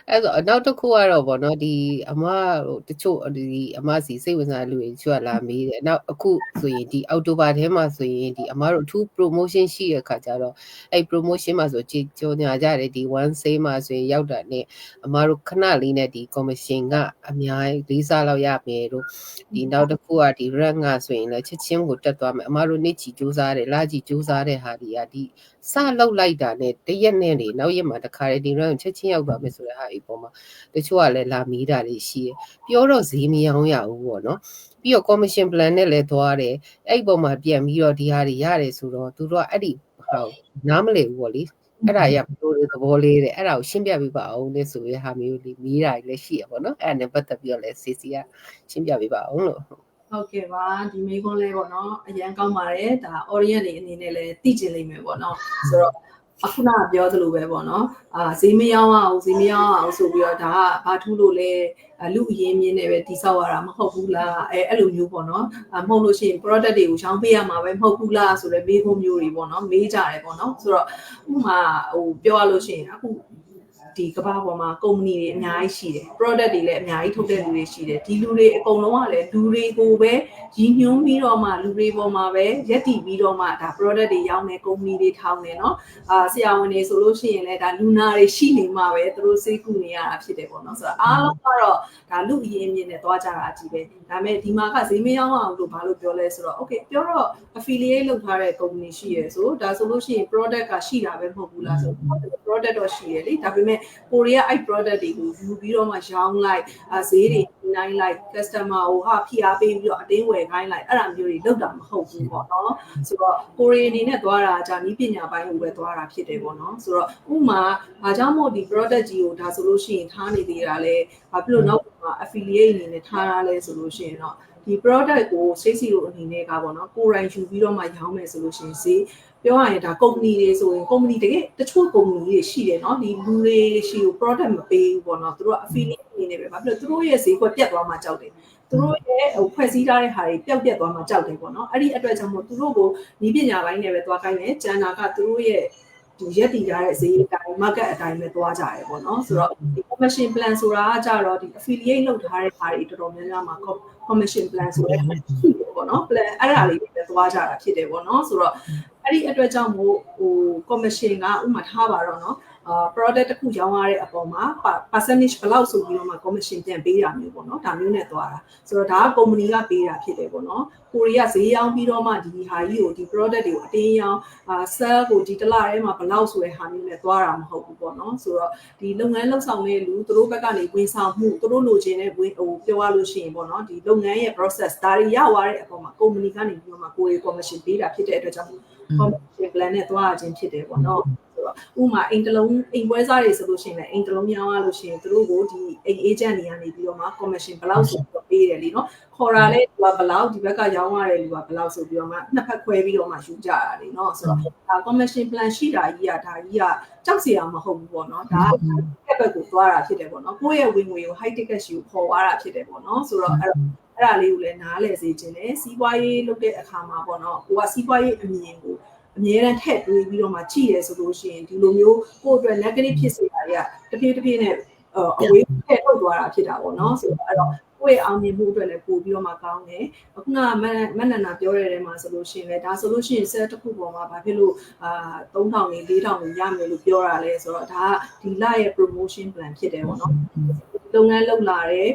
အဲ့တော့နောက်တစ်ခုကတော့ဗောနော်ဒီအမတချို့ဒီအမစီစိတ်ဝင်စားလူတွေချွတ်လာမေးတယ်နောက်အခုဆိုရင်ဒီအောက်တိုဘာထဲမှာဆိုရင်ဒီအမတို့အထူး promotion ရှိတဲ့ခါကျတော့အဲ့ promotion မှာဆိုကြော်ညာကြတယ်ဒီ one sale မှာဆိုရင်ရောက်တာနဲ့အမတို့ခဏလေးနဲ့ဒီ commission ကအများကြီး၄စားလောက်ရမယ်လို့ဒီနောက်တစ်ခုကဒီ rank ကဆိုရင်လည်းချက်ချင်းကိုတက်သွားမယ်အမတို့နေ့ချီစူးစားတယ်လချီစူးစားတဲ့ဟာတွေကဒီစလောက်လိုက်တာနဲ့တရက်နဲ့နေနောက်ရက်မှာတခါလေဒီ rank ချက်ချင်းရောက်သွားမယ်ဆိုတဲ့ဟာအပေါ်မှာတချို့ကလည်းလာမီးတာတွေရှိတယ်ပြောတော့ဈေးမရောရဘူးပေါ့နော်ပြီးတော့ commission plan နဲ့လည်းသွားတယ်အဲ့ဒီပုံမှာပြန်ပြီးတော့ဒီဟာတွေရတယ်ဆိုတော့သူတို့ကအဲ့ဒီဟောနားမလည်ဘူးပေါ့လေအဲ့ဒါရဘလို့သဘောလေးတဲ့အဲ့ဒါကိုရှင်းပြပေးပါအောင်လေဆိုရဟာမျိုးလေးမီးတာတွေလည်းရှိရပေါ့နော်အဲ့ဒါနဲ့ပတ်သက်ပြီးတော့လည်း CC ကရှင်းပြပေးပါအောင်လို့ဟုတ်ကဲ့ပါဒီမေးခွန်းလေးပေါ့နော်အရန်ကောင်းပါတယ်ဒါ audience တွေအနေနဲ့လည်းသိကျင်လိမ့်မယ်ပေါ့နော်ဆိုတော့အခုနကပြောသလိုပဲပေါ့နော်ဈေးမရောင်းအောင်ဆိုပြီးတော့ဒါကဘာထူးလို့လဲလူအရင်းမြင်းနဲ့ပဲတိဆောက်ရတာမဟုတ်ဘူးလားအဲ့လိုမျိုးပေါ့နော်မဟုတ်လို့ရှိရင် product တွေကိုရောင်းပေးရမှာပဲမဟုတ်ဘူးလားဆိုတော့မေးခွန်းမျိုးတွေပေါ့နော်မေးကြတယ်ပေါ့နော်ဆိုတော့ဥမာပြောရလို့ရှိရင်အခုဒီကမ္ဘာပေါ်မှာကုမ္ပဏီတွေအများကြီးရှိတယ် product တွေလည်းအများကြီးထုတ်တဲ့လူတွေရှိတယ်ဒီလူတွေအကုန်လုံးကလည်းလူတွေကိုပဲရည်ညွှန်းပြီးတော့မှလူတွေပေါ်မှာပဲရက်တည်ပြီးတော့မှဒါ product တွေရောင်းနေကုမ္ပဏီတွေထောင်းနေเนาะဆရာဝန်တွေဆိုလို့ရှိရင်လည်းဒါလူနာတွေရှိနေမှာပဲသူတို့စိတ်ကူနေရတာဖြစ်တယ်ပေါ့เนาะဆိုတော့အားလုံးကတော့ဒါလူအရင်းအမြစ်နဲ့တွားကြတာအကြီးပဲဒါပေမဲ့ဒီမှာကဈေးမရောင်းအောင်လို့ဘာလို့ပြောလဲဆိုတော့ okay ပြောတော့ affiliate လုပ်ထားတဲ့ကုမ္ပဏီရှိရဆိုဒါဆိုလို့ရှိရင် product ကရှိတာပဲမဟုတ်ဘူးလားဆို product တော့ရှိရလေဒါပေမဲ့ကိုရီးယားအဲ့ product တွေကိုယူပြီးတော့မှရောင်းလိုက်ဈေးတွေနိုင်လိုက် customer ကိုဖိအားပေးပြီးတော့အတင်းဝယ်ခိုင်းလိုက်အဲ့ဒါမျိုးတွေလုပ်တာမဟုတ်ဘူးပေါ့နော်ဆိုတော့ကိုရီးအနေနဲ့သွားတာကြာနည်းပညာပိုင်းကိုပဲသွားတာဖြစ်တယ်ပေါ့နော်ဆိုတော့ဥမာဘာကြောင့်မို့ဒီ product ကြီးကိုဒါဆိုလို့ရှိရင်ထားနေသေးတာလဲဘာဖြစ်လို့နောက် affiliate အနေနဲ့ထားရလဲဆိုလို့ရှိရင်တော့ဒီ product ကို Stacy တို့အနေနဲ့ကပေါ့နော်ကိုယ်တိုင်ယူပြီးတော့မှရောင်းမယ်ဆိုလို့ရှိရင်ဈေးပြောရရင်ဒါ company တွေဆိုရင် company တကယ်တချို့ company တွေရှိတယ်เนาะဒီလူတွေရှိကို product မပေးဘူးပေါ့နော်သူတို့ affiliate အနေနဲ့ပဲဘာဖြစ်လို့သူတို့ရဲ့ဈေးကွက်ပြတ်သွားမှကြောက်တယ်သူတို့ရဲ့ဖွဲ့စည်းထားတဲ့ဟာတွေပျောက်ပြတ်သွားမှကြောက်တယ်ပေါ့နော်အဲ့ဒီအတွက်ကြောင့်မို့သူတို့ကိုဤပညာပိုင်းနဲ့ပဲသွားခိုင်းတယ်ကျန်တာကသူတို့ရဲ့ဒီရက်တည်ထားတဲ့ဈေးအတိုင်း market အတိုင်းပဲသွားကြတယ်ပေါ့နော်ဆိုတော့ဒီ commission plan ဆိုတာကကြတော့ဒီ affiliate လုပ်ထားတဲ့ဟာတွေတော်တော်များများမှာ commission plan ဆိုတဲ့ရှိတယ်ပေါ့နော် plan အဲ့ဒါလေးတွေသွားကြတာဖြစ်တယ်ပေါ့နော်ဆိုတော့အဲ့ဒီအတွက်ကြောင့်မို့commission ကဥပမာထားပါတော့နော်product တစ်ခုရောင်းရတဲ့အပေါ်မှာ percentage ဘယ်လောက်ဆိုပြီးတော့မှ commission ပြန်ပေးရမျိုးပေါ့နော်ဒါမျိုးနဲ့သွားတာဆိုတော့ဒါက company ကပေးတာဖြစ်တယ်ပေါ့နော်ကိုရီးယားဈေးရောင်းပြီးတော့မှဒီဟာကြီးကိုဒီ product တွေကိုအတင်းရောင်းsell ကိုဒီတစ်လထဲမှာဘယ်လောက်ဆိုတဲ့ဟာမျိုးနဲ့သွားတာမဟုတ်ဘူးပေါ့နော်ဆိုတော့ဒီလုပ်ငန်းလုပ်ဆောင်တဲ့လူသူတို့ဘက်ကနေဝင်ဆောင်မှုသူတို့လိုချင်တဲ့ပြောရလို့ရှိရင်ပေါ့နော်ဒီလုပ်ငန်းရဲ့ process ဒါတွေရသွားတဲ့အပေါ်မှာ company ကနေပြီးတော့မှကိုရီး commission ပေးတာဖြစ်တဲ့အတွက်ကြောင့် commission plan နဲ့သွားရခြင်းဖြစ်တယ်ပေါ့နော်ဥမာအိမ်တလုံးအိမ်ပွဲစားတွေဆိုလို့ရှိရင်လည်းအိမ်တလုံးရောင်းရလို့ရှိရင်သူတို့ကိုဒီအိမ် agent တွေကနေပြီးတော့မှ commission ဘယ်လောက်ဆိုပြီးတော့ပေးတယ်လीเนาะခေါ်တာလဲသူကဘယ်လောက်ဒီဘက်ကရောင်းရတယ်လူကဘယ်လောက်ဆိုပြီးတော့မှနှစ်ဖက်ခွဲပြီးတော့မှယူကြတာလीเนาะဆိုတော့ဒါ commission plan ရှိတာကြီးကဒါကြီးကကြောက်စရာမဟုတ်ဘူးပေါ့เนาะဒါကဘက်ကိုသွားတာဖြစ်တယ်ပေါ့เนาะကိုယ့်ရဲ့ဝင်ငွေကို high ticket ရှိကိုခေါ်သွားတာဖြစ်တယ်ပေါ့เนาะဆိုတော့အဲ့ဒါလေးကိုလည်းနားလည်စေခြင်းနဲ့စီးပွားရေးလုပ်တဲ့အခါမှာပေါ့เนาะကိုကစီးပွားရေးအမြင်ကိုအမြဲတမ်းထည့်တွေးပြီးတော့မှကြည့်ရဲဆိုလို့ရှိရင်ဒီလိုမျိုးကိုယ့်အတွက် negative ဖြစ်စေတာတွေကတဖြည်းနဲ့အဝေးထည့်ထုတ်သွားတာဖြစ်တာပေါ့နော်ဆိုတော့အဲ့တော့ကိုယ့်ရဲ့အောင်မြင်မှုအတွက်လည်းပို့ပြီးတော့မှကောင်းတယ်အခုကမနန္နာပြောတဲ့ထဲမှာဆိုလို့ရှိရင်လည်းဒါဆိုလို့ရှိရင် set တစ်ခုပေါ်မှာဘာဖြစ်လို့3000နေ4000နေရမယ်လို့ပြောတာလဲဆိုတော့ဒါကဒီလရဲ့ promotion plan ဖြစ်တယ်ပေါ့နော်လုပ်ငန်းလုပ်လာတဲ့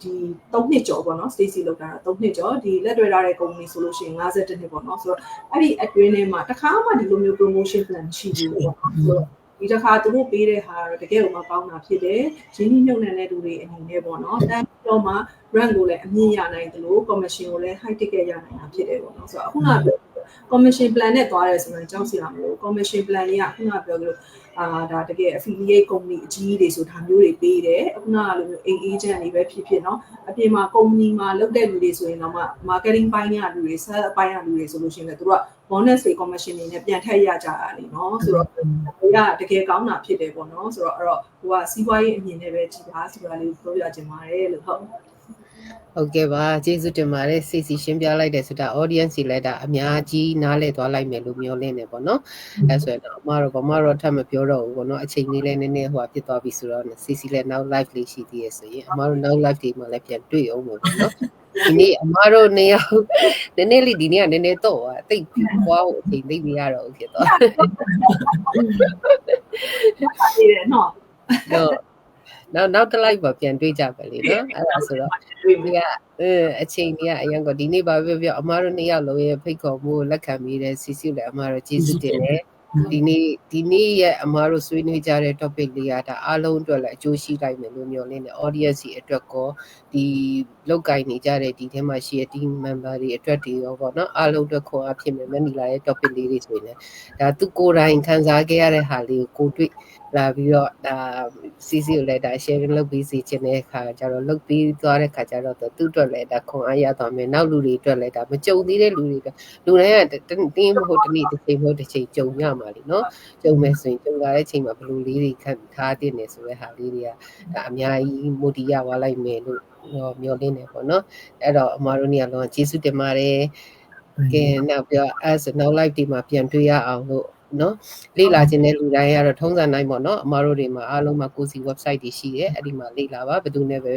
ဒီ3နှစ်ကျော်ပေါ့နော် Stacy လောက်တာ3နှစ်ကျော်ဒီလက်တွေ့ထားတဲ့ company ဆိုလို့ရှိရင်52နှစ်ပေါ့နော်ဆိုတော့အဲ့ဒီအတွင်းထဲမှာတစ်ခါမှဒီလိုမျိုး promotion plan ရှိဘူးပေါ့နော်ဆိုတော့ဒီတစ်ခါသူတို့ပေးတဲ့ဟာတော့တကယ်ကိုမကောင်းတာဖြစ်တယ်ရင်းနှီးမြှုပ်နှံတဲ့လူတွေအနေနဲ့ပေါ့နော်တန်းတော့မှ brand ကိုလည်းအမြင့်ရနိုင်တယ်လို့ commission ကိုလည်း high ticket ရနိုင်တာဖြစ်တယ်ပေါ့နော်ဆိုတော့အခုနက commission plan နဲ့သွားရဲဆိုရင်ကြောက်စရာမလို commission plan တွေကခုနကပြောလို့ဒါတကယ် affiliate company အကြီးတွေဆိုဒါမျိုးတွေပေးတယ်အခုနကလိုမျိုး agent တွေပဲဖြစ်ဖြစ်เนาะအပြင်မှာ company မှာလုပ်တဲ့လူတွေဆိုရင်တော့မှ marketing ပိုင်းကလူတွေ sales ပိုင်းကလူတွေဆိုလို့ရှိရင်လည်းသူတို့က bonus တွေ commission တွေနဲ့ပြန်ထည့်ရကြတာလीเนาะဆိုတော့ဒါကတကယ်ကောင်းတာဖြစ်တယ်ပေါ့เนาะဆိုတော့အဲ့တော့ဟိုကစီးပွားရေးအမြင်နဲ့ပဲကြည်ပါဆိုတာလေးပြောပြချင်ပါတယ်လို့ဟုတ်ကဲ့ပါကျေးဇူးတင်ပါတယ်စိတ်စီရှင်းပြလိုက်တယ်ဆိုတာ audience ကြီးလည်းဒါအများကြီးနားလည်သွားလိုက်မယ်လို့မျှော်လင့်နေပေါ့နော်အဲဆိုရင်တော့အမတော့ထပ်မပြောတော့ဘူးပေါ့နော်အချိန်လေးလည်းနည်းနည်းဟိုဖြစ်သွားပြီဆိုတော့စိတ်စီလည်းနောက် live လေးရှိသေးရဲ့ဆိုရင်အမတို့နောက် live တွေမှာလည်းပြန်တွေ့အောင်ပေါ့နော်ဒီနေ့အမတို့နေရာနည်းနည်းလေးဒီနေ့ကနည်းနည်းတော့တိတ်ပြီးွားဖို့အချိန်သိမရတော့ဘူးဖြစ်သွားတယ်တယ်နော်နောက်တစ်လိုက်ပါပြန်တွေ့ကြပါလေနော်အဲ့ဒါဆိုတော့ဒီကအချိန်ကြီးကအရင်ကဒီနေ့ပါပြောအမားတို့2ယောက်လုံးရဲ့ဖိတ်ခေါ်မှုကိုလက်ခံပြီးတဲ့စီစီလည်းအမားတို့ကျေးဇူးတင်တယ်ဒီနေ့ရဲ့အမားတို့ဆွေးနွေးကြတဲ့ topic လေးကဒါအားလုံးအတွက်လည်းအကျိုးရှိလိုက်မယ်လို့မျှော်လင့်တယ် audience တွေအတွက်ကောဒီလောက်ကင်နေကြတဲ့ဒီထဲမှာရှိတဲ့ team member တွေအတွက်တွေရောပေါ့နော်အားလုံးအတွက်ခွန်အားဖြစ်မယ်မနီလာရဲ့ topic လေးတွေဆိုရင်လည်းဒါသူကိုယ်တိုင်ခံစားခဲ့ရတဲ့ဟာလေးကိုတွေ့လာပြီးတော့ဒါစီစီကိုလည်းဒါ sharing လုပ်ပြီးစီခြင်းတဲ့အခါကျတော့လုပ်ပြီးသွားတဲ့အခါကျတော့သူ့အတွက်လည်းဒါခွန်အားရသွားမယ်နောက်လူတွေအတွက်လည်းဒါမကြုံသေးတဲ့လူတွေအတွက်လူတိုင်းကတင်းမဟုတ်တနေ့တစ်ချိန်မဟုတ်တစ်ချိန်ကြုံရမှာလीเนาะကြုံမယ်ဆိုရင်ကြုံလာတဲ့အချိန်မှာဘယ်လိုလေးတွေခံထားတင်နေဆိုတဲ့ဟာလေးတွေကဒါအများကြီးမိုတီရသွားလိုက်မယ်လို့မျှော်လင့်နေပေါ့နော်အဲ့တော့အမတို့နေရာလုံးကျေးဇူးတင်ပါတယ်ကဲနောက်ပြောအဲ့ဆိုနောက် live ဒီမှာပြန်တွေ့ရအောင်လို့နော်လေ့လာခြင်းတဲ့လူတိုင်းကတော့ထုံးစံတိုင်းပေါ့နော်အမတို့တွေမှာအားလုံးမှာကိုယ်စီ website တွေရှိတယ်အဲ့ဒီမှာလေ့လာပါဘယ်သူနဲ့ပဲ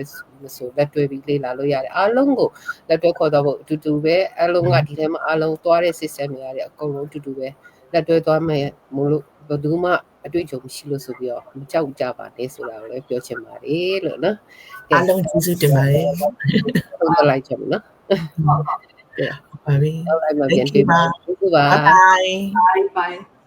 ဆိုလက်တွဲပြီးလေ့လာလို့ရတယ်အားလုံးကိုလက်တွဲခေါ်တော့ဖို့အတူတူပဲအားလုံးကဒီထဲမှာအားလုံးသွားတဲ့ system တွေရတယ်အကုန်လုံးအတူတူပဲလက်တွဲသွားမယ်မို့လို့ဘယ်သူမှအတွေ့အကြုံမရှိလို့ဆိုပြီးတော့မကြောက်ကြပါနဲ့ဆိုတာကိုလည်းပြောချင်ပါတယ်လို့နော်အားလုံးကျေးဇူးတင်ပါတယ်ဟုတ်လိုက်ချင်နော်ပါပြီဟုတ်လိုက်ပါပြန်တွေ့ပါbye bye bye